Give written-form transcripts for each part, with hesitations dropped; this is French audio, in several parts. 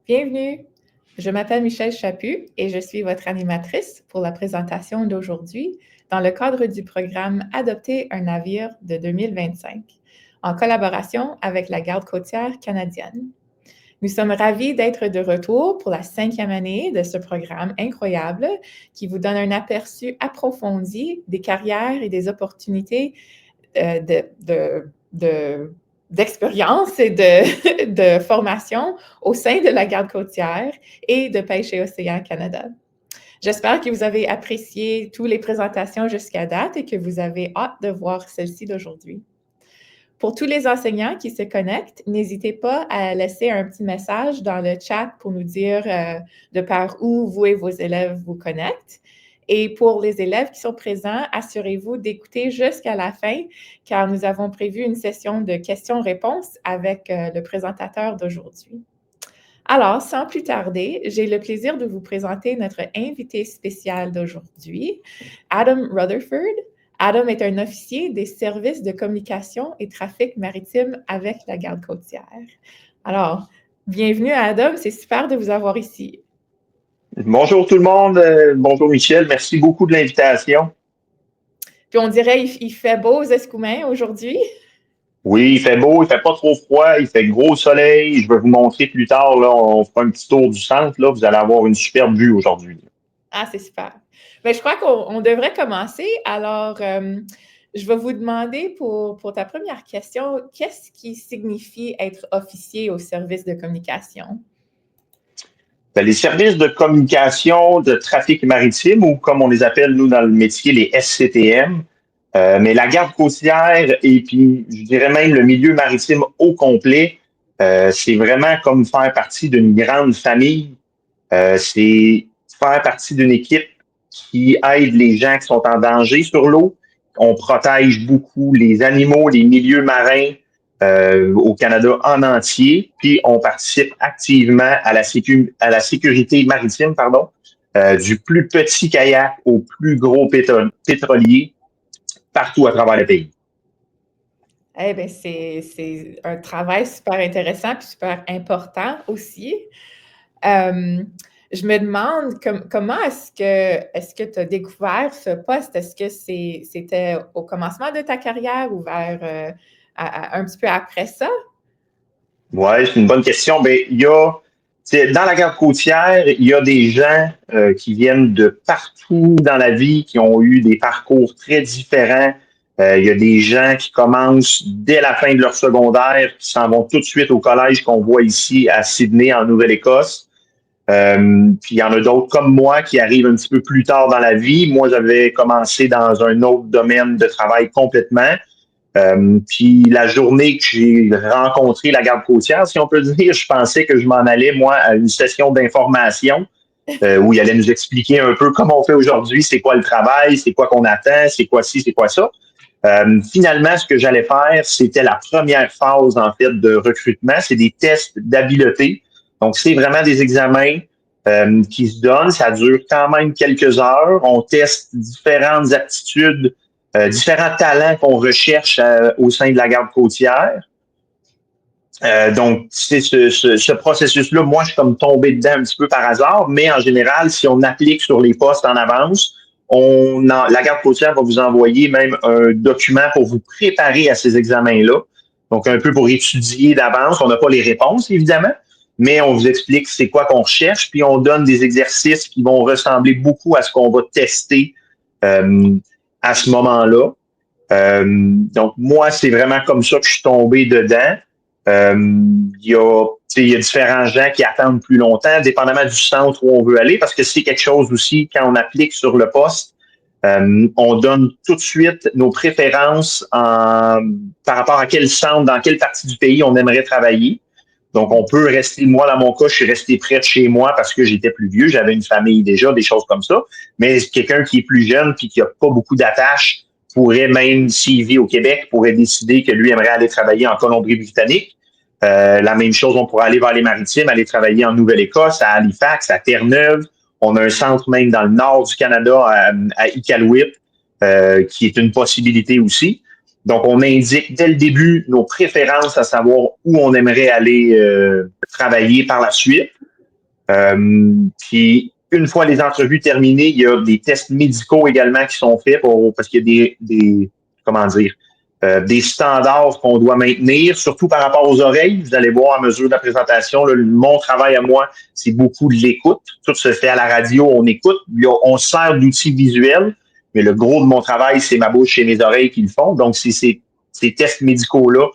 Bienvenue! Je m'appelle Michèle Chaput et je suis votre animatrice pour la présentation d'aujourd'hui dans le cadre du programme Adopter un navire de 2025, en collaboration avec la Garde côtière canadienne. Nous sommes ravis d'être de retour pour la 5e année de ce programme incroyable qui vous donne un aperçu approfondi des carrières et des opportunités d'expérience et de formation au sein de la Garde côtière et de Pêche et Océan Canada. J'espère que vous avez apprécié toutes les présentations jusqu'à date et que vous avez hâte de voir celle-ci d'aujourd'hui. Pour tous les enseignants qui se connectent, n'hésitez pas à laisser un petit message dans le chat pour nous dire de par où vous et vos élèves vous connectent. Et pour les élèves qui sont présents, assurez-vous d'écouter jusqu'à la fin, car nous avons prévu une session de questions-réponses avec le présentateur d'aujourd'hui. Alors, sans plus tarder, j'ai le plaisir de vous présenter notre invité spécial d'aujourd'hui, Adam Rutherford. Adam est un officier des services de communication et trafic maritime avec la Garde côtière. Alors, bienvenue Adam, c'est super de vous avoir ici. Bonjour tout le monde, bonjour Michel, merci beaucoup de l'invitation. Puis on dirait il fait beau aux Escoumins aujourd'hui. Oui, il fait beau, il fait pas trop froid, il fait gros soleil. Je vais vous montrer plus tard, là, on fera un petit tour du centre, là, vous allez avoir une superbe vue aujourd'hui. Ah, c'est super. Bien, je crois qu'on devrait commencer. Alors, je vais vous demander pour ta première question, qu'est-ce qui signifie être officier au service de communication? Ben, les services de communication de trafic maritime, ou comme on les appelle nous dans le métier, les SCTM, mais la garde côtière et puis je dirais même le milieu maritime au complet, c'est vraiment comme faire partie d'une grande famille. C'est faire partie d'une équipe qui aide les gens qui sont en danger sur l'eau. On protège beaucoup les animaux, les milieux marins au Canada en entier, puis on participe activement à la sécurité maritime, du plus petit kayak au plus gros pétrolier partout à travers le pays. Eh bien, c'est un travail super intéressant et super important aussi. Je me demande comment est-ce que tu as découvert ce poste? Est-ce que c'était au commencement de ta carrière ou vers un petit peu après ça? Oui, c'est une bonne question. Ben, dans la garde côtière, il y a des gens qui viennent de partout dans la vie, qui ont eu des parcours très différents. Il y a des gens qui commencent dès la fin de leur secondaire, qui s'en vont tout de suite au collège qu'on voit ici à Sydney, en Nouvelle-Écosse. Puis il y en a d'autres comme moi qui arrivent un petit peu plus tard dans la vie. Moi, j'avais commencé dans un autre domaine de travail complètement. Puis la journée que j'ai rencontré la garde côtière, si on peut dire, je pensais que je m'en allais, moi, à une session d'information où il allait nous expliquer un peu comment on fait aujourd'hui, c'est quoi le travail, c'est quoi qu'on attend, c'est quoi ci, c'est quoi ça. Finalement, ce que j'allais faire, c'était la première phase, en fait, de recrutement. C'est des tests d'habileté. Donc, c'est vraiment des examens qui se donnent. Ça dure quand même quelques heures. On teste différentes aptitudes, différents talents qu'on recherche au sein de la garde côtière. Donc, c'est ce processus-là, moi, je suis comme tombé dedans un petit peu par hasard, mais en général, si on applique sur les postes en avance, la garde côtière va vous envoyer même un document pour vous préparer à ces examens-là. Donc, un peu pour étudier d'avance. On n'a pas les réponses, évidemment, mais on vous explique c'est quoi qu'on recherche, puis on donne des exercices qui vont ressembler beaucoup à ce qu'on va tester à ce moment-là. Donc, moi, c'est vraiment comme ça que je suis tombé dedans. Il y a différents gens qui attendent plus longtemps, dépendamment du centre où on veut aller, parce que c'est quelque chose aussi, quand on applique sur le poste, on donne tout de suite nos préférences par rapport à quel centre, dans quelle partie du pays on aimerait travailler. Donc, on peut rester, moi, dans mon cas, je suis resté près de chez moi parce que j'étais plus vieux, j'avais une famille déjà, des choses comme ça. Mais quelqu'un qui est plus jeune puis qui n'a pas beaucoup d'attaches pourrait, même s'il vit au Québec, pourrait décider que lui aimerait aller travailler en Colombie-Britannique. La même chose, on pourrait aller vers les Maritimes, aller travailler en Nouvelle-Écosse, à Halifax, à Terre-Neuve. On a un centre même dans le nord du Canada, à Iqaluit, qui est une possibilité aussi. Donc, on indique dès le début nos préférences, à savoir où on aimerait aller travailler par la suite. Puis, une fois les entrevues terminées, il y a des tests médicaux également qui sont faits parce qu'il y a comment dire, des standards qu'on doit maintenir, surtout par rapport aux oreilles. Vous allez voir à mesure de la présentation, là, mon travail à moi, c'est beaucoup de l'écoute. Tout se fait à la radio, on écoute. On sert d'outils visuels, mais le gros de mon travail, c'est ma bouche et mes oreilles qui le font. Donc, ces tests médicaux-là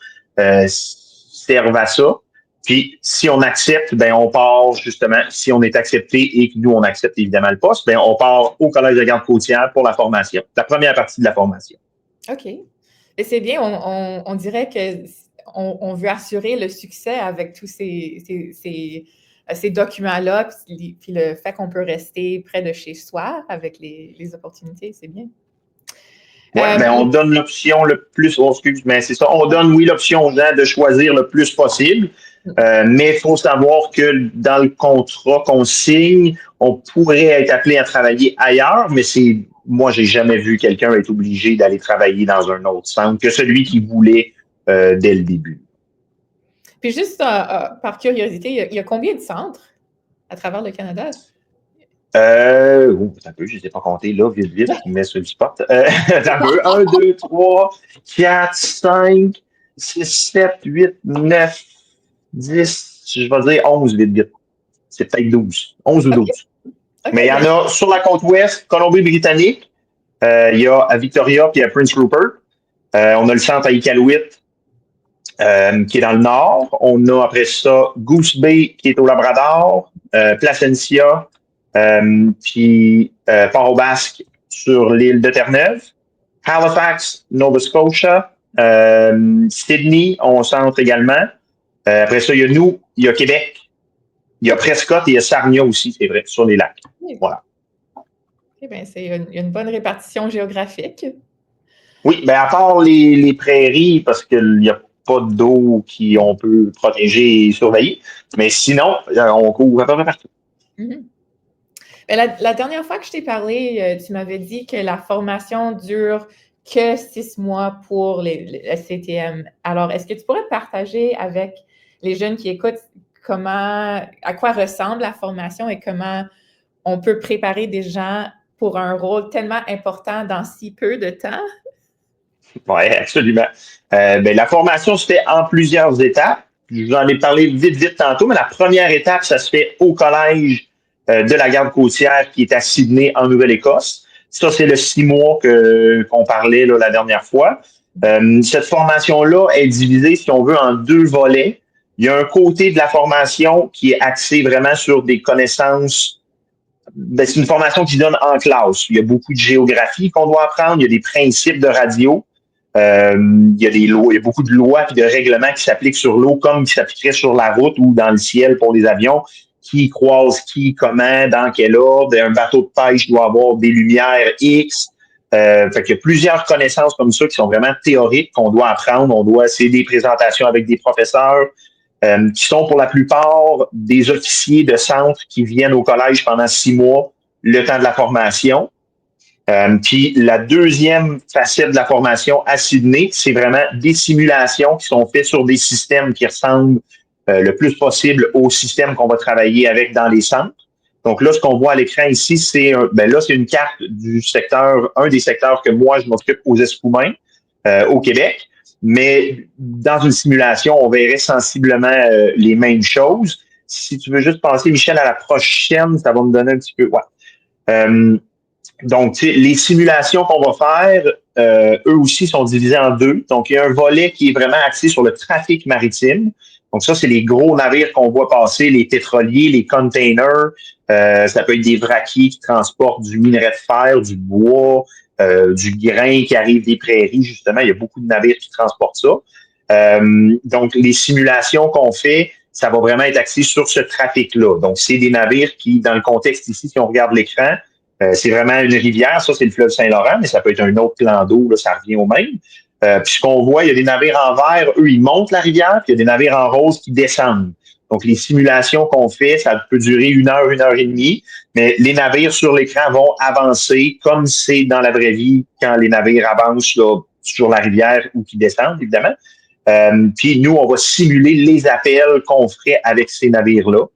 servent à ça. Puis, si on accepte, ben on part justement, si on est accepté et que nous, on accepte évidemment le poste, ben on part au Collège de garde côtière pour la formation, la première partie de la formation. OK. Et c'est bien, on dirait qu'on veut assurer le succès avec tous ces documents-là, puis le fait qu'on peut rester près de chez soi avec les opportunités, c'est bien. Oui, ben on donne l'option le plus, mais c'est ça, on donne, oui, l'option aux gens de choisir le plus possible, mais il faut savoir que dans le contrat qu'on signe, on pourrait être appelé à travailler ailleurs, mais moi, j'ai jamais vu quelqu'un être obligé d'aller travailler dans un autre centre que celui qui voulait dès le début. Puis juste par curiosité, il y a combien de centres à travers le Canada? Un peu, je ne les ai pas comptés là, vite, qui me met sur le spot. Un peu, 1, 2, 3, 4, 5, 6, 7, 8, 9, 10, je vais dire 11 vite. C'est peut-être 12. 11 ou 12. Okay. Mais il y en a sur la côte ouest, Colombie-Britannique, il y a à Victoria puis à Prince Rupert. On a le centre à Iqaluit, qui est dans le nord. On a après ça Goose Bay, qui est au Labrador, Placencia, puis Port-au-Basque sur l'île de Terre-Neuve, Halifax, Nova Scotia, Sydney, on centre également. Après ça, il y a nous, il y a Québec, il y a Prescott et il y a Sarnia aussi, c'est vrai, sur les lacs. Oui. Voilà. Okay, ben, il y a une bonne répartition géographique. Oui, ben à part les prairies, parce qu'il n'y a pas d'eau qu'on peut protéger et surveiller, mais sinon, on couvre à peu près partout. Mm-hmm. La dernière fois que je t'ai parlé, tu m'avais dit que la formation dure que 6 mois pour le CTM. Alors, est-ce que tu pourrais partager avec les jeunes qui écoutent à quoi ressemble la formation et comment on peut préparer des gens pour un rôle tellement important dans si peu de temps? Oui, absolument. La formation se fait en plusieurs étapes. Je vous en ai parlé vite tantôt, mais la première étape, ça se fait au collège de la garde côtière qui est à Sydney, en Nouvelle-Écosse. Ça, c'est le 6 mois qu'on parlait là, la dernière fois. Cette formation-là est divisée, si on veut, en 2 volets. Il y a un côté de la formation qui est axé vraiment sur des connaissances. C'est une formation qui donne en classe. Il y a beaucoup de géographie qu'on doit apprendre. Il y a des principes de radio. Il y a des lois, il y a beaucoup de lois et de règlements qui s'appliquent sur l'eau comme qui s'appliqueraient sur la route ou dans le ciel pour les avions. Qui croise qui, comment, dans quel ordre. Un bateau de pêche doit avoir des lumières X. Fait qu'il y a plusieurs connaissances comme ça qui sont vraiment théoriques qu'on doit apprendre. C'est des présentations avec des professeurs qui sont pour la plupart des officiers de centre qui viennent au collège pendant 6 mois, le temps de la formation. Puis la deuxième facette de la formation à Sydney, c'est vraiment des simulations qui sont faites sur des systèmes qui ressemblent le plus possible au système qu'on va travailler avec dans les centres. Donc là, ce qu'on voit à l'écran ici, c'est une carte du secteur, un des secteurs que moi, je m'occupe aux Escoumins, au Québec. Mais dans une simulation, on verrait sensiblement les mêmes choses. Si tu veux juste passer, Michel, à la prochaine, ça va me donner un petit peu. Ouais. Donc, les simulations qu'on va faire, eux aussi sont divisées en 2. Donc, il y a un volet qui est vraiment axé sur le trafic maritime. Donc, ça, c'est les gros navires qu'on voit passer, les pétroliers, les containers. Ça peut être des vraquiers qui transportent du minerai de fer, du bois, du grain qui arrive des prairies, justement. Il y a beaucoup de navires qui transportent ça. Donc, les simulations qu'on fait, ça va vraiment être axé sur ce trafic-là. Donc, c'est des navires qui, dans le contexte ici, si on regarde l'écran, c'est vraiment une rivière, ça c'est le fleuve Saint-Laurent, mais ça peut être un autre plan d'eau, là, ça revient au même. Puis ce qu'on voit, il y a des navires en vert, eux, ils montent la rivière, puis il y a des navires en rose qui descendent. Donc les simulations qu'on fait, ça peut durer 1 heure, 1 heure et demie, mais les navires sur l'écran vont avancer comme c'est dans la vraie vie quand les navires avancent là, sur la rivière ou qui descendent, évidemment. Puis nous, on va simuler les appels qu'on ferait avec ces navires-là.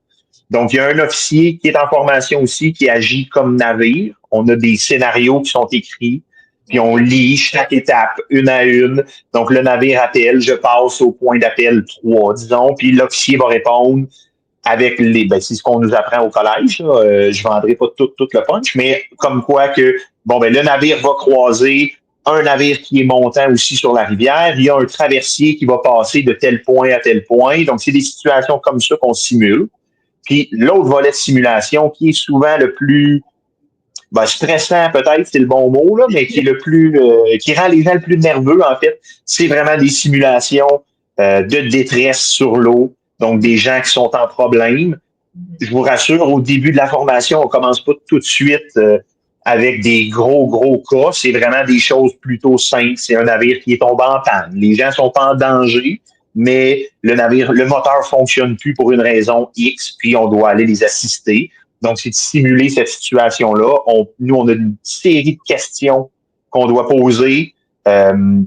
Donc, il y a un officier qui est en formation aussi, qui agit comme navire. On a des scénarios qui sont écrits, puis on lit chaque étape, une à une. Donc, le navire appelle, je passe au point d'appel 3, disons, puis l'officier va répondre avec c'est ce qu'on nous apprend au collège, là. Je vendrai pas tout le punch, mais comme quoi que, le navire va croiser un navire qui est montant aussi sur la rivière. Il y a un traversier qui va passer de tel point à tel point. Donc, c'est des situations comme ça qu'on simule. Puis, l'autre volet de simulation qui est souvent le plus stressant, peut-être, c'est le bon mot, là, mais qui est qui rend les gens le plus nerveux, en fait, c'est vraiment des simulations de détresse sur l'eau. Donc, des gens qui sont en problème. Je vous rassure, au début de la formation, on commence pas tout de suite avec des gros cas. C'est vraiment des choses plutôt simples. C'est un navire qui est tombé en panne. Les gens sont pas en danger, mais le moteur fonctionne plus pour une raison X, puis on doit aller les assister. Donc, c'est de simuler cette situation-là. Nous, on a une série de questions qu'on doit poser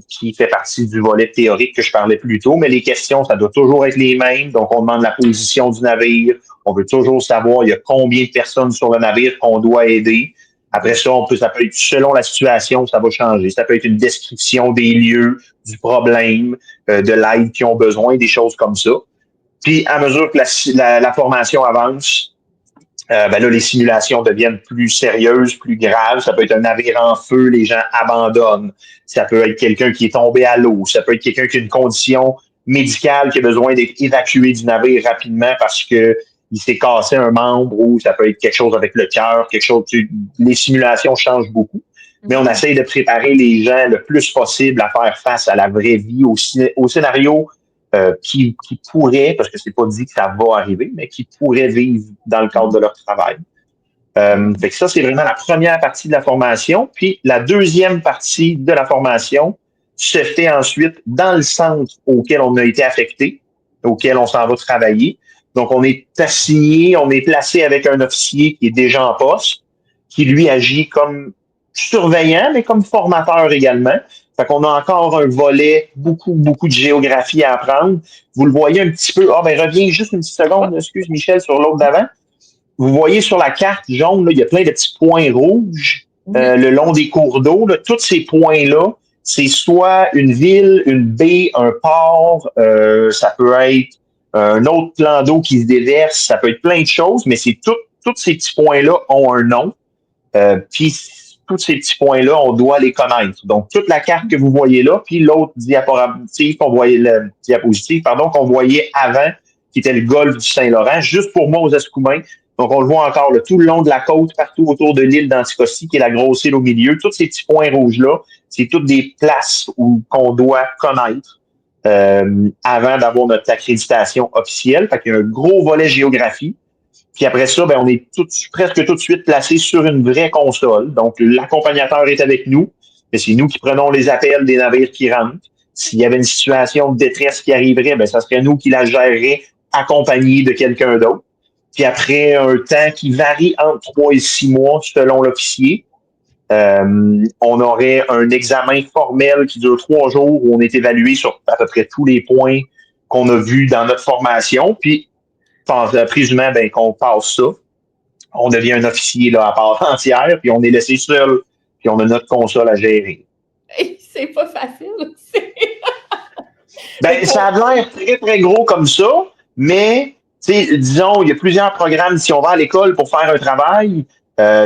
qui fait partie du volet théorique que je parlais plus tôt, mais les questions, ça doit toujours être les mêmes. Donc, on demande la position du navire. On veut toujours savoir il y a combien de personnes sur le navire qu'on doit aider. Après ça, ça peut être selon la situation, ça va changer. Ça peut être une description des lieux, du problème, de l'aide qu'ils ont besoin, des choses comme ça. Puis, à mesure que la formation avance, là, les simulations deviennent plus sérieuses, plus graves. Ça peut être un navire en feu, les gens abandonnent. Ça peut être quelqu'un qui est tombé à l'eau. Ça peut être quelqu'un qui a une condition médicale qui a besoin d'être évacué du navire rapidement parce que il s'est cassé un membre, ou ça peut être quelque chose avec le cœur, quelque chose. Les simulations changent beaucoup. Mais on essaye de préparer les gens le plus possible à faire face à la vraie vie, au scénario qui pourraient, parce que c'est pas dit que ça va arriver, mais qui pourraient vivre dans le cadre de leur travail. Fait que ça, c'est vraiment la première partie de la formation. Puis la deuxième partie de la formation se fait ensuite dans le centre auquel on a été affecté, auquel on s'en va travailler. Donc, on est assigné, on est placé avec un officier qui est déjà en poste, qui lui agit comme surveillant, mais comme formateur également. Fait qu'on a encore un volet, beaucoup de géographie à apprendre. Vous le voyez un petit peu. Reviens juste une petite seconde, excuse Michel, sur l'autre d'avant. Vous voyez sur la carte jaune, là, il y a plein de petits points rouges le long des cours d'eau. Là. Tous ces points-là, c'est soit une ville, une baie, un port, ça peut être un autre plan d'eau qui se déverse, ça peut être plein de choses, mais tous ces petits points-là ont un nom. Puis tous ces petits points-là, on doit les connaître. Donc, toute la carte que vous voyez là, puis l'autre diapositive qu'on voyait avant, qui était le golfe du Saint-Laurent, juste pour moi aux Escoumins. Donc, on le voit encore là, tout le long de la côte, partout autour de l'île d'Anticosti, qui est la grosse île au milieu. Tous ces petits points rouges-là, c'est toutes des places qu'on doit connaître avant d'avoir notre accréditation officielle. Fait qu'il y a un gros volet géographie. Puis après ça, on est presque tout de suite placé sur une vraie console. Donc, l'accompagnateur est avec nous, mais c'est nous qui prenons les appels des navires qui rentrent. S'il y avait une situation de détresse qui arriverait, ça serait nous qui la gérerait accompagnés de quelqu'un d'autre. Puis après un temps qui varie entre 3 et 6 mois selon l'officier, on aurait un examen formel qui dure 3 jours où on est évalué sur à peu près tous les points qu'on a vus dans notre formation. Puis, présumant qu'on passe ça, on devient un officier là, à part entière, puis on est laissé seul, puis on a notre console à gérer. Et c'est pas facile. Ça a l'air très, très gros comme ça, mais disons, il y a plusieurs programmes. Si on va à l'école pour faire un travail,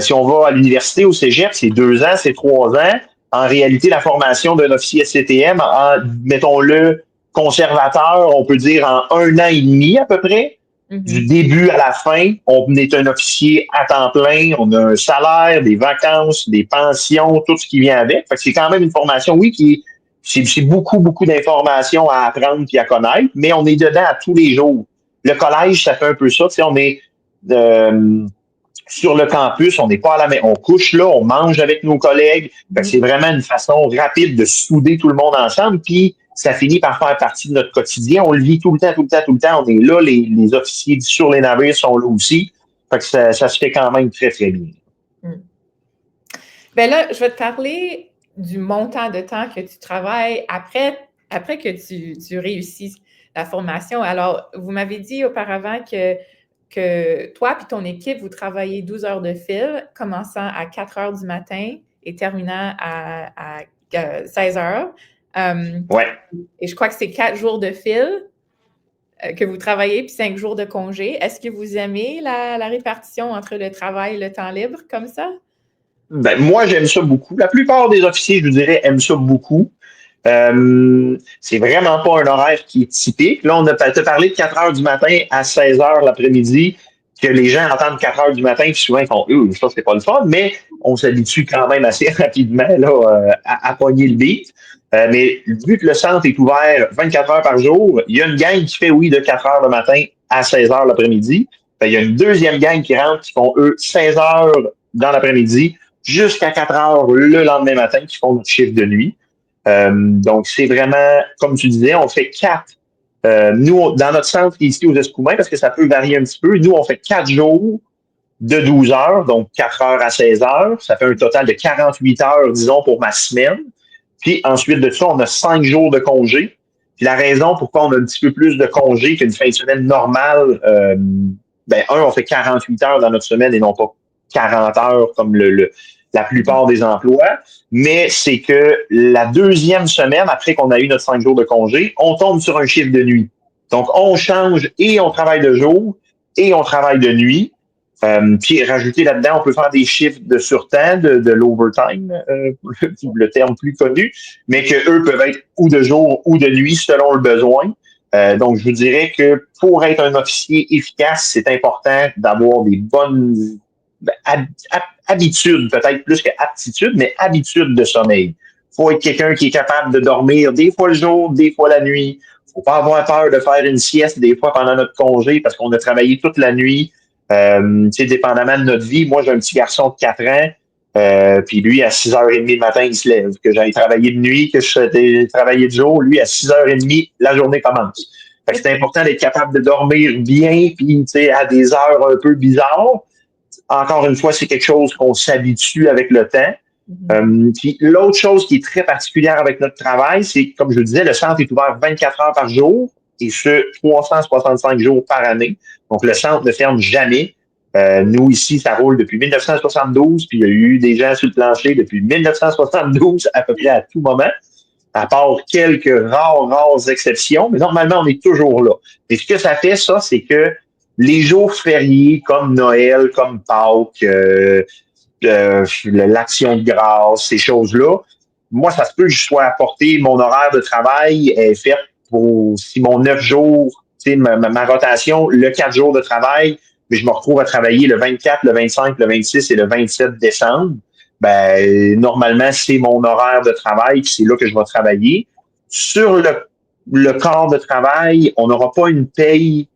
si on va à l'université, au cégep, c'est 2 ans, c'est 3 ans. En réalité, la formation d'un officier SCTM, mettons-le conservateur, on peut dire en 1 an et demi à peu près. Du début à la fin, on est un officier à temps plein, on a un salaire, des vacances, des pensions, tout ce qui vient avec. Fait que c'est quand même une formation, oui, c'est beaucoup d'informations à apprendre et à connaître, mais on est dedans à tous les jours. Le collège, ça fait un peu ça. On est sur le campus, on n'est pas à la maison. On couche là, on mange avec nos collègues. Fait que c'est vraiment une façon rapide de souder tout le monde ensemble. Puis, ça finit par faire partie de notre quotidien. On le vit tout le temps. On est là. Les officiers sur les navires sont là aussi. Fait que ça se fait quand même très, très bien. Là, je vais te parler du montant de temps que tu travailles après que tu réussis la formation. Alors, vous m'avez dit auparavant que que toi et ton équipe, vous travaillez 12 heures de fil, commençant à 4 heures du matin et terminant à 16 heures. Ouais. Et je crois que c'est 4 jours de fil que vous travaillez, puis 5 jours de congé. Est-ce que vous aimez la répartition entre le travail et le temps libre comme ça? Ben, moi, j'aime ça beaucoup. La plupart des officiers, je vous dirais, aiment ça beaucoup. C'est vraiment pas un horaire qui est typique. Là, on a parlé de 4 heures du matin à 16 heures l'après-midi, que les gens entendent 4 heures du matin, puis souvent ils font ça, c'est pas le fun, mais on s'habitue quand même assez rapidement là, à pogner le beat. Mais vu que le centre est ouvert 24 heures par jour, il y a une gang qui fait, oui, de 4 heures le matin à 16 heures l'après-midi. Il y a une deuxième gang qui rentre, qui font, eux, 16 heures dans l'après-midi jusqu'à 4 heures le lendemain matin, qui font notre chiffre de nuit. Donc, c'est vraiment, comme tu disais, on fait 4. Nous, dans notre centre ici aux Escoumins, parce que ça peut varier un petit peu, nous, on fait 4 jours de 12 heures, donc 4 heures à 16 heures. Ça fait un total de 48 heures, disons, pour ma semaine. Puis ensuite de ça, on a 5 jours de congé. Puis la raison pourquoi on a un petit peu plus de congé qu'une fin de semaine normale, on fait 48 heures dans notre semaine et non pas 40 heures comme la plupart des emplois, mais c'est que la deuxième semaine, après qu'on a eu notre 5 jours de congé, on tombe sur un chiffre de nuit. Donc, on change et on travaille de jour et on travaille de nuit. Puis rajouter là-dedans, on peut faire des chiffres de surtemps, de l'overtime, le terme plus connu, mais que eux peuvent être ou de jour ou de nuit selon le besoin. Donc, je vous dirais que pour être un officier efficace, c'est important d'avoir des bonnes habitudes, peut-être plus que aptitudes, mais habitudes de sommeil. Il faut être quelqu'un qui est capable de dormir des fois le jour, des fois la nuit. Il ne faut pas avoir peur de faire une sieste des fois pendant notre congé parce qu'on a travaillé toute la nuit. Dépendamment de notre vie. Moi, j'ai un petit garçon de 4 ans, puis lui, à 6h30 le matin, il se lève. Que j'aille travailler de nuit, que je travaille de jour, lui, à 6h30, la journée commence. Fait que c'est important d'être capable de dormir bien, puis à des heures un peu bizarres. Encore une fois, c'est quelque chose qu'on s'habitue avec le temps. Puis l'autre chose qui est très particulière avec notre travail, c'est, comme je le disais, le centre est ouvert 24 heures par jour et ce, 365 jours par année. Donc, le centre ne ferme jamais. Nous, ici, ça roule depuis 1972, puis il y a eu des gens sur le plancher depuis 1972 à peu près à tout moment, à part quelques rares exceptions, mais normalement, on est toujours là. Et ce que ça fait, ça, c'est que les jours fériés comme Noël, comme Pâques, l'action de grâce, ces choses-là, moi, ça se peut que je sois apporté, mon horaire de travail est fait pour, si mon 9 jours, ma rotation, le 4 jours de travail, mais je me retrouve à travailler le 24, le 25, le 26 et le 27 décembre. Ben, normalement, c'est mon horaire de travail, puis c'est là que je vais travailler. Sur le corps de travail, on n'aura pas une paye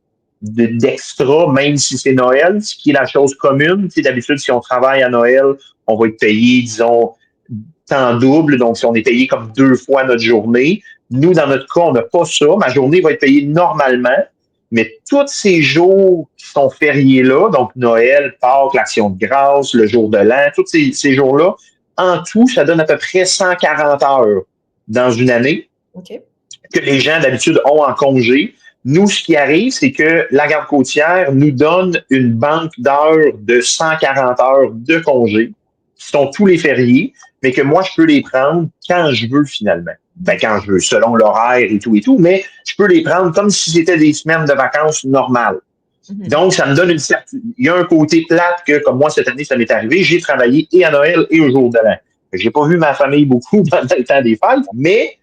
d'extra, même si c'est Noël, ce qui est la chose commune. Tu sais, d'habitude, si on travaille à Noël, on va être payé, disons, temps double. Donc, si on est payé comme 2 fois notre journée, nous, dans notre cas, on n'a pas ça. Ma journée va être payée normalement, mais tous ces jours qui sont fériés-là, donc Noël, Pâques, l'Action de grâce, le jour de l'an, tous ces jours-là, en tout, ça donne à peu près 140 heures dans une année que les gens, d'habitude, ont en congé. Nous, ce qui arrive, c'est que la garde côtière nous donne une banque d'heures de 140 heures de congé, qui sont tous les fériés, mais que moi, je peux les prendre quand je veux finalement. Ben, quand je veux, selon l'horaire et tout, mais je peux les prendre comme si c'était des semaines de vacances normales. Donc, ça me donne une certaine... Il y a un côté plate que, comme moi, cette année, ça m'est arrivé. J'ai travaillé et à Noël et au jour de l'an. J'ai pas vu ma famille beaucoup pendant le temps des fêtes, mais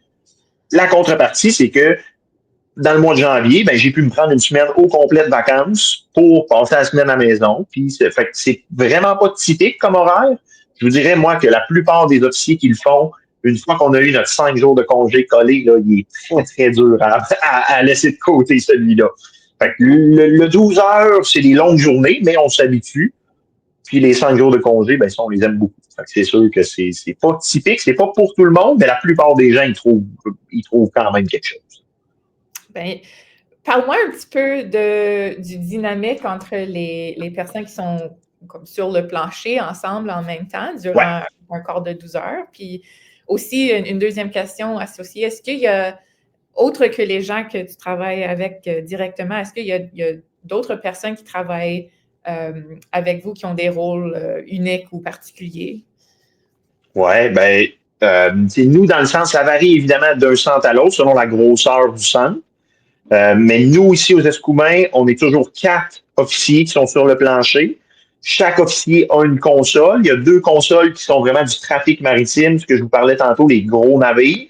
la contrepartie, c'est que dans le mois de janvier, ben, j'ai pu me prendre une semaine au complet de vacances pour passer la semaine à la maison. Puis, fait que c'est vraiment pas typique comme horaire. Je vous dirais, moi, que la plupart des officiers qui le font, une fois qu'on a eu notre 5 jours de congé collé, là, il est très, très dur à laisser de côté celui-là. Fait que le 12 heures, c'est des longues journées, mais on s'habitue. Puis les 5 jours de congé, ben ça, on les aime beaucoup. Fait que c'est sûr que c'est pas typique, c'est pas pour tout le monde, mais la plupart des gens, ils trouvent quand même quelque chose. Ben, parle-moi un petit peu du dynamique entre les personnes qui sont comme sur le plancher ensemble en même temps durant un quart de 12 heures. Puis aussi, une deuxième question associée, est-ce qu'il y a, autre que les gens que tu travailles avec directement, est-ce qu'il y a d'autres personnes qui travaillent avec vous, qui ont des rôles uniques ou particuliers? Ouais, ben, nous, dans le centre, ça varie évidemment d'un centre à l'autre selon la grosseur du centre. Mais nous, ici, aux Escoumins, on est toujours 4 officiers qui sont sur le plancher. Chaque officier a une console. Il y a 2 consoles qui sont vraiment du trafic maritime, ce que je vous parlais tantôt, les gros navires,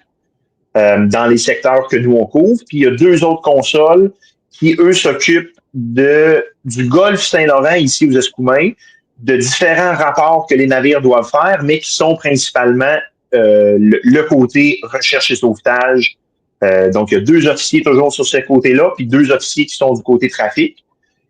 dans les secteurs que nous, on couvre. Puis il y a 2 autres consoles qui, eux, s'occupent du golfe Saint-Laurent, ici, aux Escoumins, de différents rapports que les navires doivent faire, mais qui sont principalement le côté recherche et sauvetage. Donc, il y a 2 officiers toujours sur ce côté-là, puis 2 officiers qui sont du côté trafic.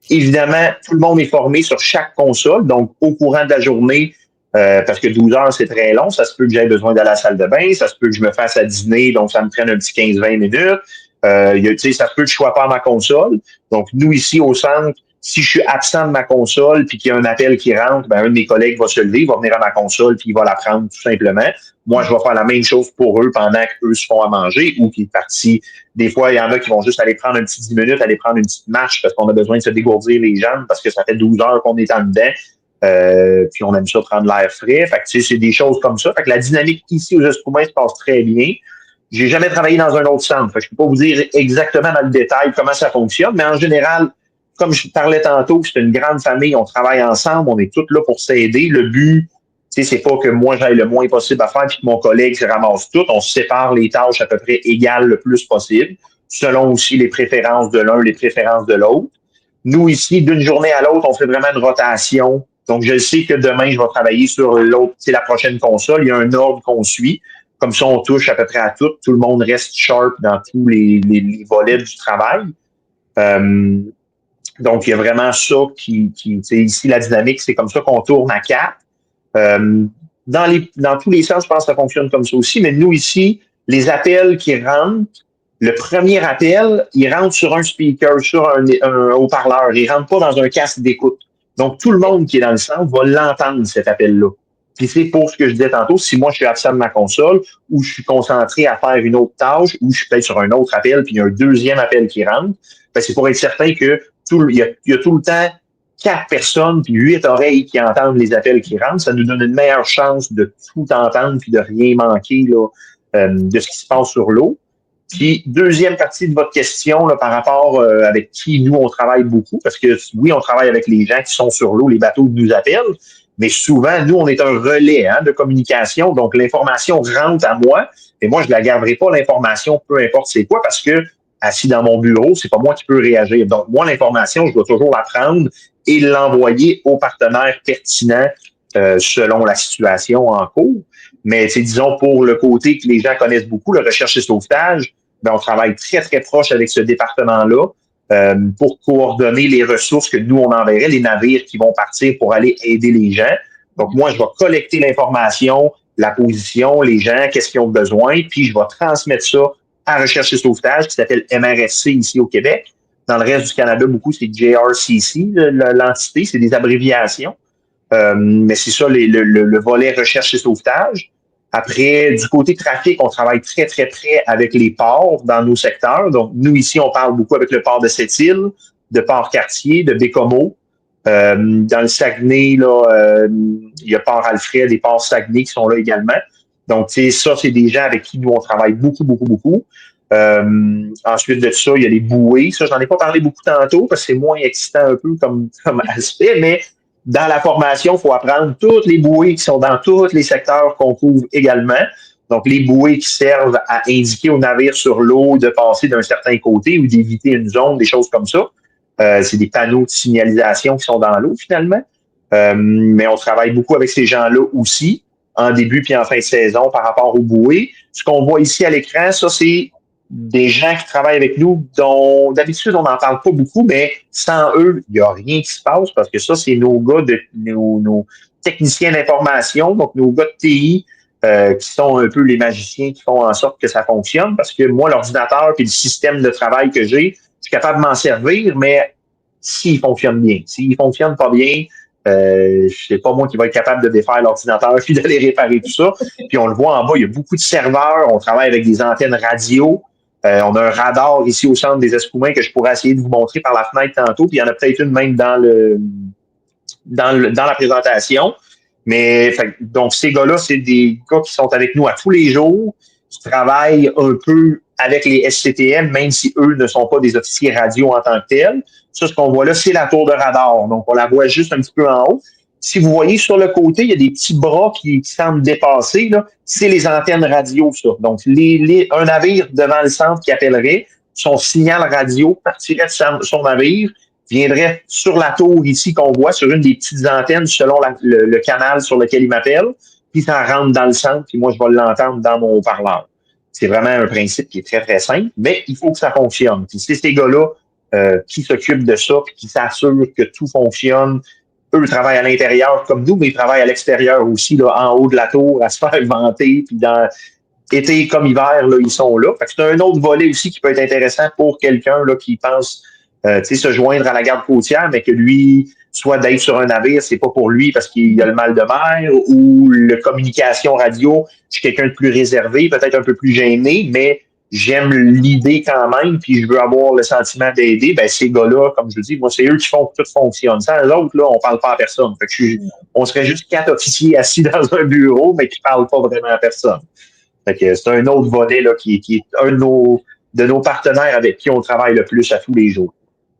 Évidemment, tout le monde est formé sur chaque console, donc au courant de la journée, parce que 12 heures, c'est très long, ça se peut que j'aie besoin d'aller à la salle de bain, ça se peut que je me fasse à dîner, donc ça me prenne un petit 15-20 minutes. Ça se peut que je sois pas à ma console. Donc, nous, ici, au centre, si je suis absent de ma console puis qu'il y a un appel qui rentre, ben, un de mes collègues va se lever, il va venir à ma console puis il va la prendre tout simplement. Moi, je vais faire la même chose pour eux pendant qu'eux se font à manger ou qu'ils sont partis. Des fois, il y en a qui vont juste aller prendre un petit 10 minutes, aller prendre une petite marche parce qu'on a besoin de se dégourdir les jambes parce que ça fait 12 heures qu'on est en dedans. Puis on aime ça prendre l'air frais. Fait que, c'est des choses comme ça. Fait que la dynamique ici aux Escoumins se passe très bien. J'ai jamais travaillé dans un autre centre. Fait que je peux pas vous dire exactement dans le détail comment ça fonctionne, mais en général, comme je parlais tantôt, c'est une grande famille, on travaille ensemble, on est tous là pour s'aider. Le but, c'est pas que moi j'aille le moins possible à faire puis que mon collègue se ramasse tout. On se sépare les tâches à peu près égales le plus possible, selon aussi les préférences de l'un, les préférences de l'autre. Nous, ici, d'une journée à l'autre, on fait vraiment une rotation. Donc, je sais que demain, je vais travailler sur l'autre, c'est la prochaine console. Il y a un ordre qu'on suit. Comme ça, on touche à peu près à tout. Tout le monde reste sharp dans tous les volets du travail. Donc, il y a vraiment ça qui ici, la dynamique, c'est comme ça qu'on tourne à 4. Dans tous les sens, je pense que ça fonctionne comme ça aussi. Mais nous, ici, les appels qui rentrent, le premier appel, il rentre sur un speaker, sur un haut-parleur. Il rentre pas dans un casque d'écoute. Donc, tout le monde qui est dans le centre va l'entendre, cet appel-là. Puis c'est pour ce que je disais tantôt, si moi je suis absent de ma console ou je suis concentré à faire une autre tâche ou je suis peut-être sur un autre appel puis il y a un deuxième appel qui rentre, ben c'est pour être certain que il y a tout le temps 4 personnes puis 8 oreilles qui entendent les appels qui rentrent. Ça nous donne une meilleure chance de tout entendre puis de rien manquer là, de ce qui se passe sur l'eau. Puis, deuxième partie de votre question là, par rapport avec qui nous, on travaille beaucoup, parce que oui, on travaille avec les gens qui sont sur l'eau, les bateaux qui nous appellent, mais souvent, nous, on est un relais de communication, donc l'information rentre à moi, et moi, je ne la garderai pas, l'information, peu importe c'est quoi, parce que assis dans mon bureau, c'est pas moi qui peux réagir. Donc, moi, l'information, je dois toujours la prendre et l'envoyer aux partenaires pertinents selon la situation en cours. Mais disons, pour le côté que les gens connaissent beaucoup, le recherche et sauvetage, ben, on travaille très, très proche avec ce département-là pour coordonner les ressources que nous, on enverrait, les navires qui vont partir pour aller aider les gens. Donc, moi, je vais collecter l'information, la position, les gens, qu'est-ce qu'ils ont besoin, puis je vais transmettre ça à Recherche et Sauvetage, qui s'appelle MRSC ici au Québec. Dans le reste du Canada, beaucoup, c'est JRCC, l'entité, c'est des abréviations. Mais c'est ça, le volet Recherche et Sauvetage. Après, du côté trafic, on travaille très, très près avec les ports dans nos secteurs. Donc, nous, ici, on parle beaucoup avec le port de Sept-Îles, de Port-Cartier, de Bécomo. Dans le Saguenay, là, il y a Port-Alfred et Port-Saguenay qui sont là également. Donc, ça, c'est des gens avec qui nous, on travaille beaucoup, beaucoup, beaucoup. Ensuite de ça, il y a les bouées. Ça, j'en ai pas parlé beaucoup tantôt parce que c'est moins excitant un peu comme aspect, mais dans la formation, il faut apprendre toutes les bouées qui sont dans tous les secteurs qu'on couvre également. Donc, les bouées qui servent à indiquer aux navires sur l'eau de passer d'un certain côté ou d'éviter une zone, des choses comme ça. C'est des panneaux de signalisation qui sont dans l'eau, finalement. Mais on travaille beaucoup avec ces gens-là aussi, en début puis en fin de saison par rapport aux bouées. Ce qu'on voit ici à l'écran, ça, c'est des gens qui travaillent avec nous dont d'habitude on n'en parle pas beaucoup, mais sans eux, il n'y a rien qui se passe parce que ça, c'est nos gars nos techniciens d'information, donc nos gars de TI qui sont un peu les magiciens qui font en sorte que ça fonctionne parce que moi, l'ordinateur puis le système de travail que j'ai, je suis capable de m'en servir, mais s'il fonctionne bien. S'il fonctionne pas bien, c'est pas moi qui va être capable de défaire l'ordinateur puis d'aller réparer tout ça. Puis on le voit en bas, il y a beaucoup de serveurs, on travaille avec des antennes radio. On a un radar ici au centre des Escoumins que je pourrais essayer de vous montrer par la fenêtre tantôt. Puis il y en a peut-être une même dans la présentation. Mais donc, ces gars-là, c'est des gars qui sont avec nous à tous les jours, qui travaillent un peu avec les SCTM, même si eux ne sont pas des officiers radio en tant que tels. Ça, ce qu'on voit là, c'est la tour de radar. Donc, on la voit juste un petit peu en haut. Si vous voyez sur le côté, il y a des petits bras qui semblent dépasser. Là. C'est les antennes radio, ça. Donc, un navire devant le centre qui appellerait, son signal radio partirait de son navire, viendrait sur la tour ici qu'on voit, sur une des petites antennes selon le canal sur lequel il m'appelle, puis ça rentre dans le centre, puis moi, je vais l'entendre dans mon haut-parleur. C'est vraiment un principe qui est très, très simple, mais il faut que ça fonctionne. Puis c'est ces gars-là qui s'occupent de ça, puis qui s'assurent que tout fonctionne. Eux travaillent à l'intérieur comme nous, mais ils travaillent à l'extérieur aussi, là, en haut de la tour, à se faire vanter, puis dans été comme hiver, là, ils sont là. Fait que c'est un autre volet aussi qui peut être intéressant pour quelqu'un là, qui pense se joindre à la garde côtière, mais que lui, soit d'être sur un navire, c'est pas pour lui parce qu'il a le mal de mer, ou la communication radio, je suis quelqu'un de plus réservé, peut-être un peu plus gêné, mais j'aime l'idée quand même, puis je veux avoir le sentiment d'aider. Ben, ces gars-là, comme je dis, moi, c'est eux qui font que tout fonctionne. Sans l'autre, là, on parle pas à personne. Fait que on serait juste 4 officiers assis dans un bureau, mais qui parlent pas vraiment à personne. Fait que c'est un autre volet là, qui est un de nos partenaires avec qui on travaille le plus à tous les jours.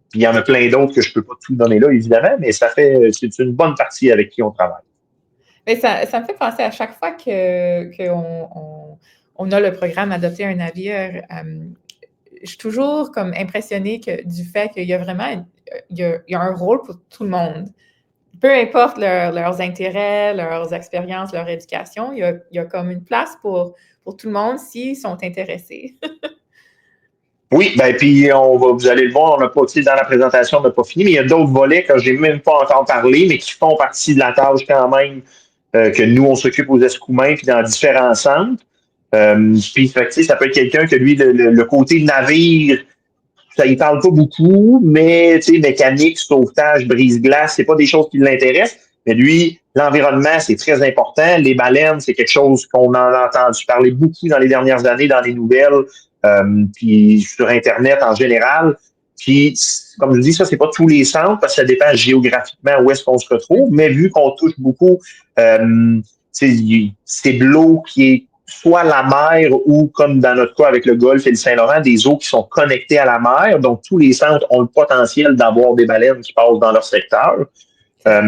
Puis il y en a plein d'autres que je ne peux pas tout donner là, évidemment, mais c'est une bonne partie avec qui on travaille. Mais ça me fait penser à chaque fois qu'on a le programme Adopter un navire, je suis toujours comme impressionnée du fait qu'il y a vraiment il y a un rôle pour tout le monde. Peu importe leurs intérêts, leurs expériences, leur éducation, il y a comme une place pour tout le monde s'ils sont intéressés. Oui, ben puis vous allez le voir, on n'a pas, dans la présentation, on n'a pas fini, mais il y a d'autres volets que j'ai même pas encore parlé, mais qui font partie de la tâche quand même que nous, on s'occupe aux Escoumins puis dans différents centres. Puis ça peut être quelqu'un que lui, le côté navire, ça il parle pas beaucoup, mais mécanique, sauvetage, brise-glace, c'est pas des choses qui l'intéressent. Mais lui, l'environnement, c'est très important. Les baleines, c'est quelque chose qu'on en a entendu parler beaucoup dans les dernières années dans les nouvelles, puis sur Internet en général. Puis, comme je dis, ça, c'est pas tous les centres, parce que ça dépend géographiquement où est-ce qu'on se retrouve, mais vu qu'on touche beaucoup, c'est de l'eau qui est soit la mer ou, comme dans notre cas avec le Golfe et le Saint-Laurent, des eaux qui sont connectées à la mer. Donc, tous les centres ont le potentiel d'avoir des baleines qui passent dans leur secteur.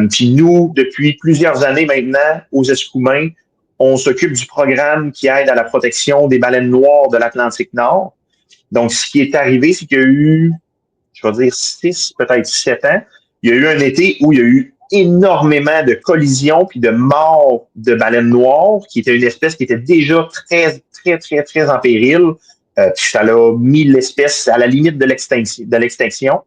Puis nous, depuis plusieurs années maintenant, aux Escoumins, on s'occupe du programme qui aide à la protection des baleines noires de l'Atlantique Nord. Donc, ce qui est arrivé, c'est qu'il y a eu, je vais dire 6, peut-être 7 ans, il y a eu un été où il y a eu énormément de collisions puis de morts de baleines noires, qui était une espèce qui était déjà très, très, très, très en péril. Puis ça a mis l'espèce à la limite de l'extinction.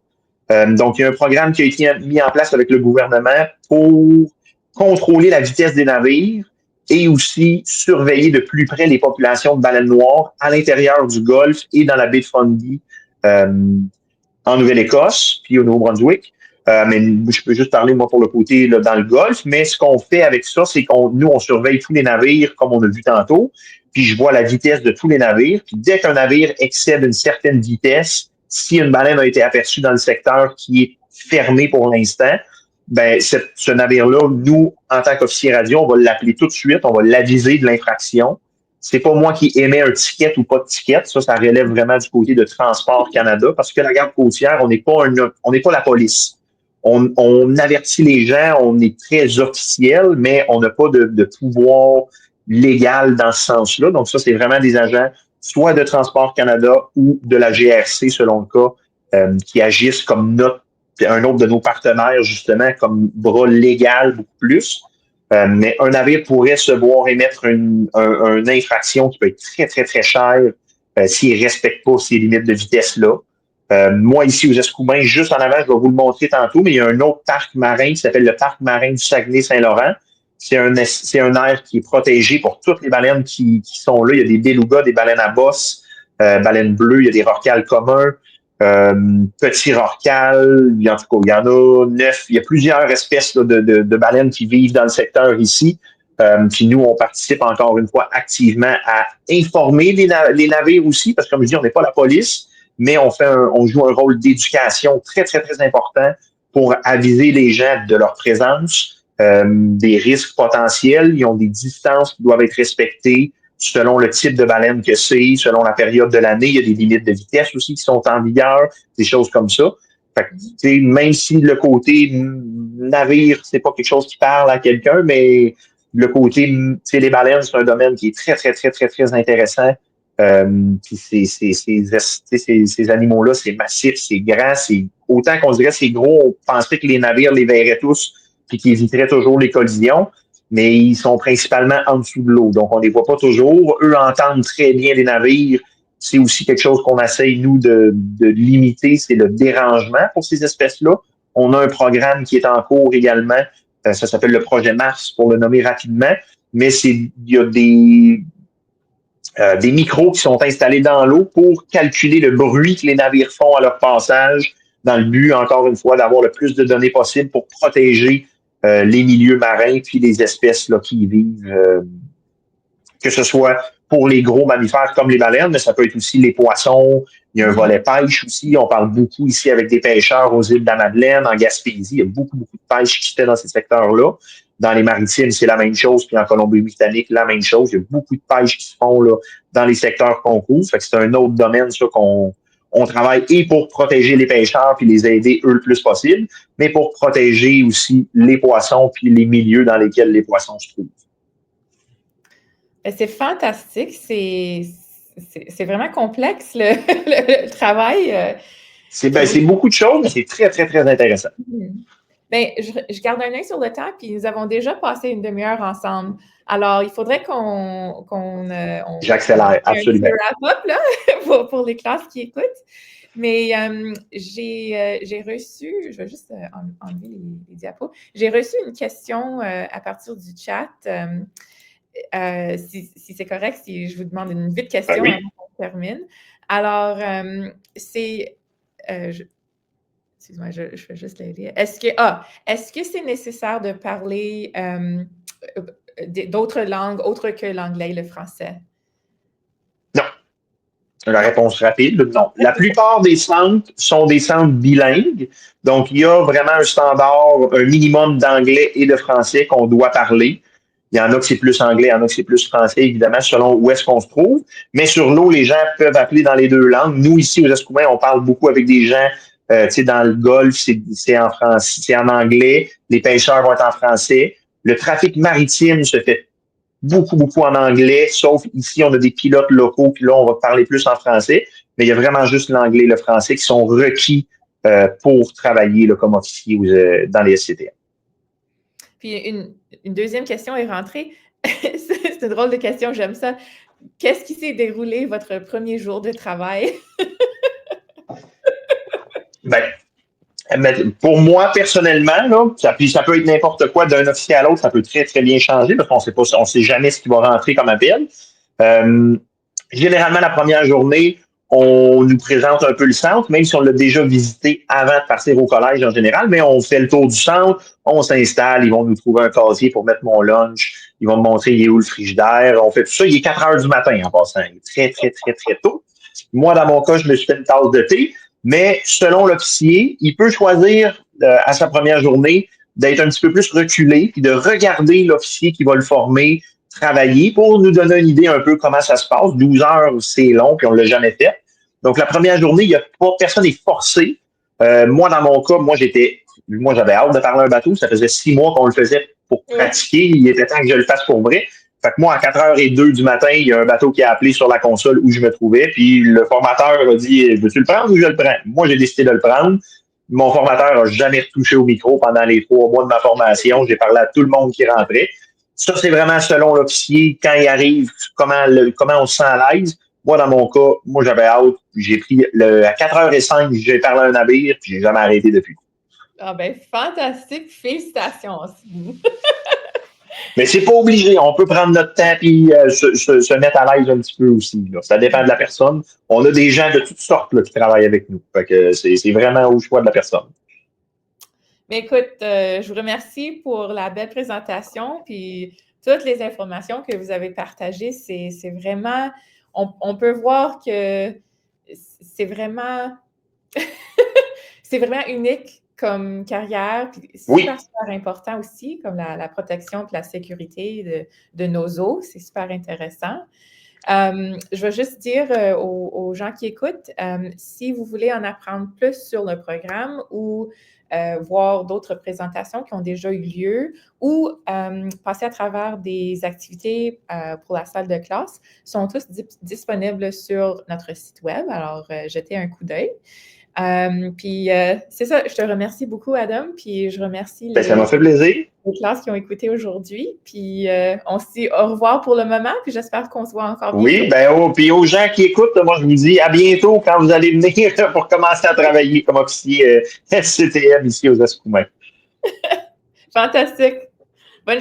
Donc, il y a un programme qui a été mis en place avec le gouvernement pour contrôler la vitesse des navires et aussi surveiller de plus près les populations de baleines noires à l'intérieur du Golfe et dans la baie de Fundy en Nouvelle-Écosse, puis au Nouveau-Brunswick. Mais je peux juste parler, moi, pour le côté là, dans le Golfe. Mais ce qu'on fait avec ça, c'est nous, on surveille tous les navires, comme on a vu tantôt, puis je vois la vitesse de tous les navires. Puis dès qu'un navire excède une certaine vitesse, si une baleine a été aperçue dans le secteur qui est fermé pour l'instant, ben ce navire-là, nous, en tant qu'officier radio, on va l'appeler tout de suite, on va l'aviser de l'infraction. C'est pas moi qui émets un ticket ou pas de ticket. Ça relève vraiment du côté de Transport Canada, parce que la garde côtière, on n'est pas la police. On avertit les gens, on est très officiel, mais on n'a pas de pouvoir légal dans ce sens-là. Donc ça, c'est vraiment des agents soit de Transport Canada ou de la GRC, selon le cas, qui agissent comme un autre de nos partenaires, justement, comme bras légal beaucoup plus. Mais un navire pourrait se voir émettre une infraction qui peut être très, très, très chère s'il ne respecte pas ces limites de vitesse-là. Moi, ici, aux Escoumins, juste en avant, je vais vous le montrer tantôt, mais il y a un autre parc marin qui s'appelle le parc marin du Saguenay-Saint-Laurent. C'est un air qui est protégé pour toutes les baleines qui sont là. Il y a des belugas, des baleines à bosse, baleines bleues, il y a des rorquals communs, petits rorquals, en tout cas, il y en a 9. Il y a plusieurs espèces là, de baleines qui vivent dans le secteur ici. Puis nous, on participe encore une fois activement à informer les navires aussi, parce que comme je dis, on n'est pas la police, mais on joue un rôle d'éducation très, très, très important pour aviser les gens de leur présence, des risques potentiels. Ils ont des distances qui doivent être respectées selon le type de baleine que c'est, selon la période de l'année. Il y a des limites de vitesse aussi qui sont en vigueur, des choses comme ça. Fait que, même si le côté navire, c'est pas quelque chose qui parle à quelqu'un, mais le côté, les baleines, c'est un domaine qui est très, très, très, très, très intéressant. Puis ces animaux-là, c'est massif, c'est grand, c'est autant qu'on dirait c'est gros, on penserait que les navires les verraient tous puis qu'ils éviteraient toujours les collisions, mais ils sont principalement en dessous de l'eau, donc on les voit pas toujours. Eux entendent très bien les navires. C'est aussi quelque chose qu'on essaye, nous, de limiter, c'est le dérangement pour ces espèces-là. On a un programme qui est en cours également, ça s'appelle le projet Mars, pour le nommer rapidement, mais il y a des micros qui sont installés dans l'eau pour calculer le bruit que les navires font à leur passage, dans le but, encore une fois, d'avoir le plus de données possible pour protéger les milieux marins puis les espèces là, qui y vivent, que ce soit pour les gros mammifères comme les baleines, mais ça peut être aussi les poissons. Il y a un volet pêche aussi. On parle beaucoup ici avec des pêcheurs aux îles de la Madeleine, en Gaspésie. Il y a beaucoup, beaucoup de pêche qui se fait dans ces secteurs-là. Dans les maritimes, c'est la même chose. Puis en Colombie-Britannique, la même chose. Il y a beaucoup de pêche qui se font là, dans les secteurs qu'on couvre. Fait que c'est un autre domaine ça, qu'on travaille et pour protéger les pêcheurs puis les aider eux le plus possible, mais pour protéger aussi les poissons puis les milieux dans lesquels les poissons se trouvent. C'est fantastique. C'est vraiment complexe, le travail. C'est beaucoup de choses, mais c'est très, très, très intéressant. Bien, je garde un œil sur le temps, puis nous avons déjà passé une demi-heure ensemble. Alors, il faudrait qu'on J'accélère, absolument. Wrap-up là, pour les classes qui écoutent. Mais j'ai reçu, je vais juste enlever les diapos, j'ai reçu une question à partir du chat. Si c'est correct, si je vous demande une vite question avant qu'on termine. Alors, c'est... excuse-moi, je fais juste la lire. Est-ce que c'est nécessaire de parler d'autres langues autres que l'anglais et le français? Non. La réponse rapide, non. La plupart des centres sont des centres bilingues. Donc, il y a vraiment un standard, un minimum d'anglais et de français qu'on doit parler. Il y en a que c'est plus anglais, il y en a que c'est plus français, évidemment, selon où est-ce qu'on se trouve. Mais sur l'eau, les gens peuvent appeler dans les deux langues. Nous, ici, aux Escoumins, on parle beaucoup avec des gens, dans le Golfe, c'est en français, c'est en anglais. Les pêcheurs vont être en français. Le trafic maritime se fait beaucoup, beaucoup en anglais, sauf ici, on a des pilotes locaux, puis là, on va parler plus en français. Mais il y a vraiment juste l'anglais et le français qui sont requis pour travailler là, comme officier dans les SCTM. Puis une deuxième question est rentrée. C'est une drôle de question, j'aime ça. Qu'est-ce qui s'est déroulé votre premier jour de travail? Ben, pour moi, personnellement, là, ça peut être n'importe quoi d'un officier à l'autre, ça peut très, très bien changer parce qu'on sait jamais ce qui va rentrer comme appel. Généralement, la première journée, on nous présente un peu le centre, même si on l'a déjà visité avant de partir au collège en général, mais on fait le tour du centre, on s'installe, ils vont nous trouver un casier pour mettre mon lunch, ils vont me montrer il est où le frigidaire, on fait tout ça, il est 4 heures du matin en passant, il est très, très, très, très tôt. Moi, dans mon cas, je me suis fait une tasse de thé, mais selon l'officier, il peut choisir à sa première journée d'être un petit peu plus reculé, puis de regarder l'officier qui va le former, travailler pour nous donner une idée un peu comment ça se passe. 12 heures, c'est long, puis on ne l'a jamais fait. Donc, la première journée, il y a pas, personne n'est forcé. Moi, dans mon cas, moi, j'avais hâte de parler un bateau. Ça faisait 6 mois qu'on le faisait pour pratiquer. Il était temps que je le fasse pour vrai. Fait que moi, à 4h02 du matin, il y a un bateau qui a appelé sur la console où je me trouvais. Puis le formateur a dit, veux-tu le prendre ou je le prends? Moi, j'ai décidé de le prendre. Mon formateur n'a jamais touché au micro pendant les 3 mois de ma formation. J'ai parlé à tout le monde qui rentrait. Ça, c'est vraiment selon l'officier, quand il arrive, comment on se sent à l'aise. Moi, dans mon cas, moi, j'avais hâte. J'ai pris à 4h05, j'ai parlé à un navire, puis j'ai jamais arrêté depuis. Ah ben, fantastique. Félicitations aussi. Mais c'est pas obligé. On peut prendre notre temps et se mettre à l'aise un petit peu aussi. Là. Ça dépend de la personne. On a des gens de toutes sortes là, qui travaillent avec nous. Fait que c'est vraiment au choix de la personne. Mais écoute, je vous remercie pour la belle présentation. Puis toutes les informations que vous avez partagées, c'est vraiment, on peut voir que c'est vraiment, c'est vraiment unique comme carrière, puis super, super important aussi, comme la protection et la sécurité de nos eaux, c'est super intéressant. Je vais juste dire aux gens qui écoutent, si vous voulez en apprendre plus sur le programme ou voir d'autres présentations qui ont déjà eu lieu ou passer à travers des activités pour la salle de classe, sont tous disponibles sur notre site web. Alors, jetez un coup d'œil. Puis, c'est ça, je te remercie beaucoup, Adam, puis je remercie ça m'a fait plaisir. Les classes qui ont écouté aujourd'hui. Puis, on se dit au revoir pour le moment, puis j'espère qu'on se voit encore bientôt. Oui, puis aux gens qui écoutent, moi, je vous dis à bientôt quand vous allez venir pour commencer à travailler comme officier SCTM ici aux Escoumins. Fantastique. Bonne journée.